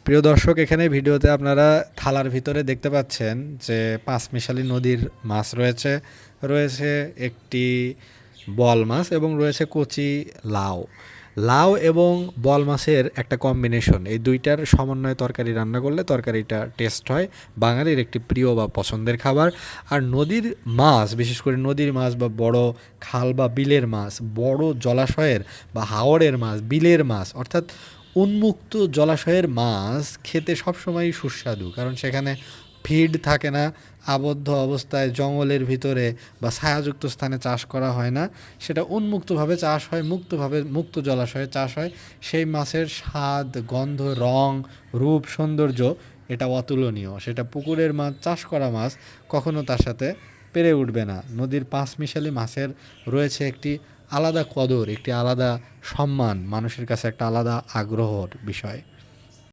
প্রিয় দর্শক, এখানে ভিডিওতে আপনারা থালার ভিতরে দেখতে পাচ্ছেন যে পাঁচমিশালী নদীর মাছ রয়েছে। রয়েছে একটি বল মাছ এবং রয়েছে কচি লাউ। লাউ এবং বল মাছের একটা কম্বিনেশন, এই দুইটার সমন্বয়ে তরকারি রান্না করলে তরকারিটা টেস্ট হয়। বাঙালির একটি প্রিয় বা পছন্দের খাবার। আর নদীর মাছ, বিশেষ করে নদীর মাছ বা বড় খাল বা বিলের মাছ, বড় জলাশয়ের বা হাওরের মাছ, বিলের মাছ অর্থাৎ উন্মুক্ত জলাশয়ের মাছ খেতে সবসময়ই সুস্বাদু, কারণ সেখানে ফিড থাকে না, আবদ্ধ অবস্থায় জঙ্গলের ভিতরে বা ছায়াযুক্ত স্থানে চাষ করা হয় না, সেটা উন্মুক্তভাবে চাষ হয়, মুক্ত জলাশয়ে চাষ হয়। সেই মাছের স্বাদ, গন্ধ, রং, রূপ, সৌন্দর্য এটা অতুলনীয়। সেটা পুকুরের মাছ, চাষ করা মাছ কখনো তার সাথে পেরে উঠবে না। নদীর পাঁচমিশালী মাছের রয়েছে একটি আলাদা কদর, একটি আলাদা সম্মান, মানুষের কাছে একটা আলাদা আগ্রহর বিষয়।